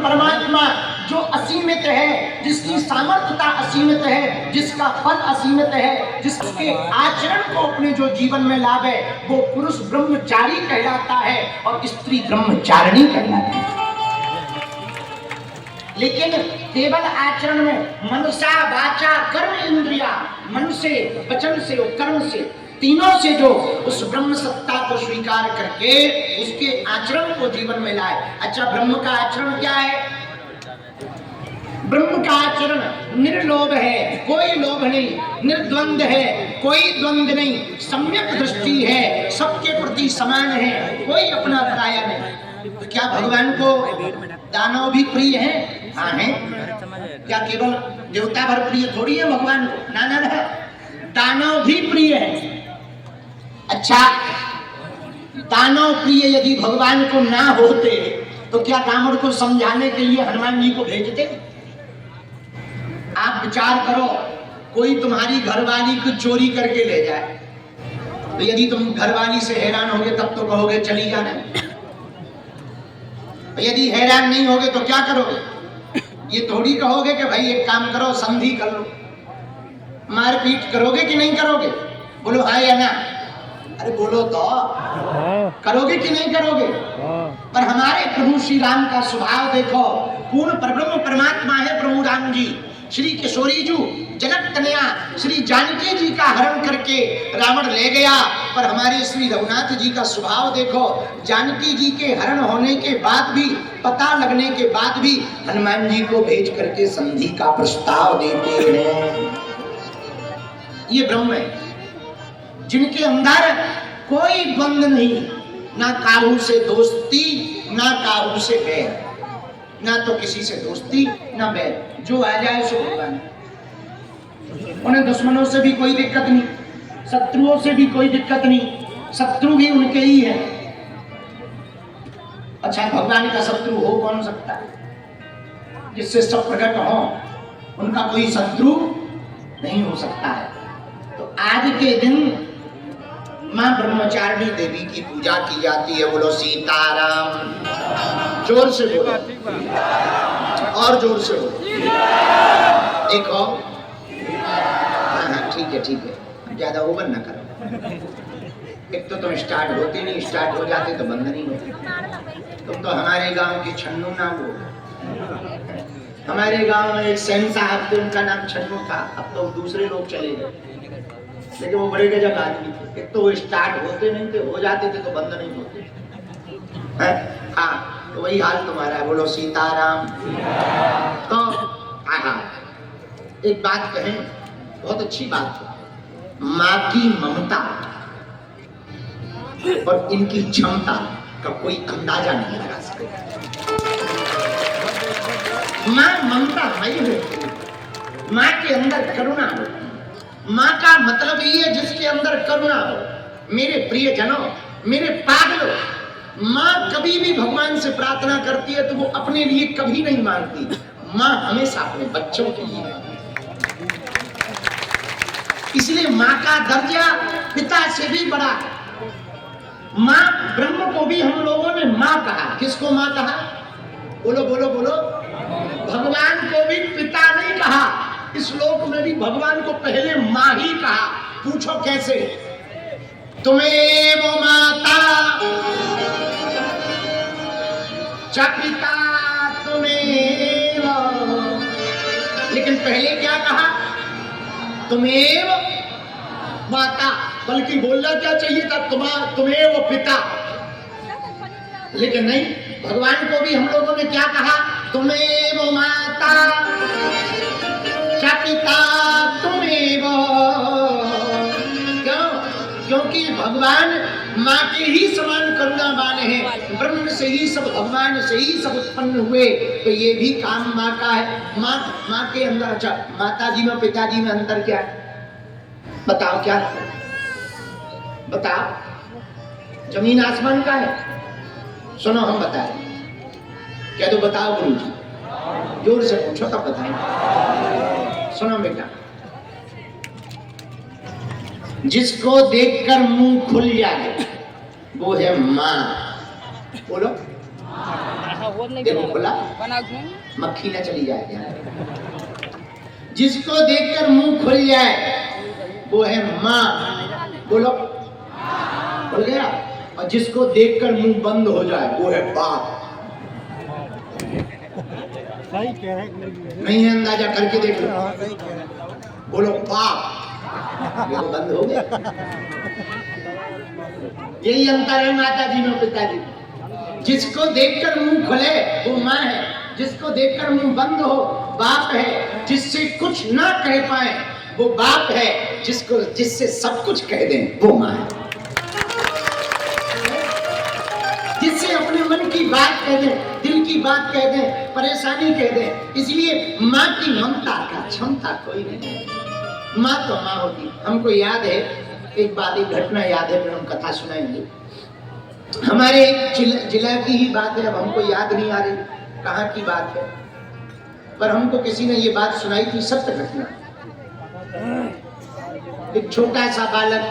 परमात्मा जो असीमित है, जिसकी सामर्थ्यता असीमित है, जिसका फल असीमित है, जिसके आचरण को अपने जो जीवन में लाभ है, वो पुरुष ब्रह्मचारी कहलाता है और स्त्री ब्रह्मचारिणी कहलाती है। लेकिन केवल आचरण में मनसा वाचा कर्म इंद्रिया, मन से, वचन से और कर्म से, तीनों से जो उस ब्रह्म सत्ता को स्वीकार करके उसके आचरण को जीवन में लाए। अच्छा, ब्रह्म का आचरण क्या है? ब्रह्म का आचरण निर्लोभ है, कोई लोभ नहीं, निर्द्वंद है, कोई द्वंद नहीं, सम्यक दृष्टि है, सबके प्रति समान है, कोई अपना पराया नहीं। तो क्या भगवान को दानव भी प्रिय है? हाँ है। क्या केवल देवता भर प्रिय थोड़ी है भगवान को? ना ना ना, दानव भी प्रिय है। अच्छा, दानव प्रिय यदि भगवान को ना होते तो क्या रावण को समझाने के लिए हनुमान जी को भेजते? आप विचार करो, कोई तुम्हारी घरवाली को चोरी करके ले जाए तो यदि तुम घरवाली से हैरान होगे तब तो कहोगे चली जाना, यदि हैरान नहीं होगे तो क्या करोगे? ये थोड़ी कहोगे कि भाई एक काम करो, संधि कर लो। मारपीट करोगे कि नहीं करोगे? बोलो हाँ या ना? अरे बोलो तो, करोगे कि नहीं करोगे? पर हमारे प्रभु श्री राम का स्वभाव देखो, पूर्ण परब्रह्म परमात्मा है प्रभु राम जी। श्री किशोरी जी जनक कन्या श्री जानकी जी का हरण करके रावण ले गया, पर हमारे श्री रघुनाथ जी का स्वभाव देखो, जानकी जी के हरण होने के बाद भी, पता लगने के बाद भी हनुमान जी को भेज करके संधि का प्रस्ताव देते हैं। ये ब्रह्म है जिनके अंदर कोई द्वंद नहीं, ना काहू से दोस्ती, ना काहू से बैर, ना तो किसी से दोस्ती ना बैर, जो आ जाए सो भगवान। उन्हें दुश्मनों से भी कोई दिक्कत नहीं, शत्रुओं से भी कोई दिक्कत नहीं, शत्रु भी उनके ही है। अच्छा, भगवान का शत्रु हो कौन सकता है? जिससे सब प्रकट हो, उनका कोई शत्रु नहीं हो सकता है। तो आज के दिन मां ब्रह्मचारिणी देवी की पूजा की जाती है। बोलो सीताराम, जोर से बोलो और जोर से बोलो। एक और, हाँ ठीक है ठीक है, ज्यादा ओवर ना करो। एक तो तुम स्टार्ट होते नहीं, स्टार्ट हो जाते तो बंद नहीं होते। तुम तो हमारे गांव की छन्नू ना हो। हमारे गांव में एक सैन साहब थे, उनका नाम छन्नू था, अब तो दूसरे लोग चले गए, लेकिन वो बड़े गजब आदमी थे। एक तो वो स्टार्ट होते नहीं थे, हो जाते थे तो बंद नहीं होते। हाँ, तो वही हाल तुम्हारा है। बोलो सीताराम। तो हाँ, एक बात कहें, बहुत अच्छी बात है। माँ की ममता और इनकी क्षमता का कोई अंदाजा नहीं लगा सकता। माँ ममता मई होती, माँ के अंदर करुणा होती। माँ का मतलब ये है जिसके अंदर करुणा हो। मेरे प्रिय जनों, मेरे पागलों, माँ कभी भी भगवान से प्रार्थना करती है तो वो अपने लिए कभी नहीं मांगती, माँ हमेशा अपने बच्चों के लिए। इसलिए माँ का दर्जा पिता से भी बड़ा है। माँ ब्रह्म को भी हम लोगों ने माँ कहा। किसको माँ कहा? बोलो बोलो बोलो। भगवान को भी पिता नहीं कहा, इस लोक में भी भगवान को पहले माँ ही कहा। पूछो कैसे? तुम्हें वो माता च पिता तुम्हें वो, लेकिन पहले क्या कहा? तुम्हें माता, बल्कि बोलना क्या चाहिए था? तुम्हें वो पिता, लेकिन नहीं, भगवान को भी हम लोगों ने क्या कहा? तुम्हें वो माता च पिता तुम्हें वो। क्यों? क्योंकि भगवान माँ के ही समान करुणावान है। ब्रह्म से ही सब, भगवान से ही सब उत्पन्न हुए, तो ये भी काम माँ का है। माँ के अंदर, अच्छा माता जी में पिताजी में अंतर क्या है? बताओ क्या? बताओ, जमीन आसमान का है? सुनो हम बताएं। क्या तो बताओ गुरु जी, जोर से पूछो तब बताएं। सुनो बेटा, जिसको देखकर मुंह खुल जाए वो है माँ। बोलो देखो खुला, मक्खी न चली जाए यहाँ। जिसको देखकर मुंह खुल जाए वो है माँ, बोलो खुल गया। और जिसको देखकर मुंह बंद हो जाए वो है बाप। नहीं है अंदाजा करके देख लो, बोलो बाप, ये तो बंद हो गया। यही अंतर है माता जी में पिताजी। जिसको देखकर मुंह खुले वो माँ है, जिसको देखकर मुंह बंद हो बाप है, जिससे कुछ ना कह पाए वो बाप है, जिससे सब कुछ कह दें वो माँ है। जिससे अपने मन की बात कह दें, दिल की बात कह दें, परेशानी कह दें। इसलिए माँ की ममता का क्षमता कोई नहीं है। माँ तो माँ होती। हमको याद है एक बात, एक घटना याद है, फिर हम कथा सुनाएंगे। हमारे जिला की ही बात है, अब हमको याद नहीं आ रही कहाँ की बात है, पर हमको किसी ने ये बात सुनाई थी, सत्य घटना। एक छोटा सा बालक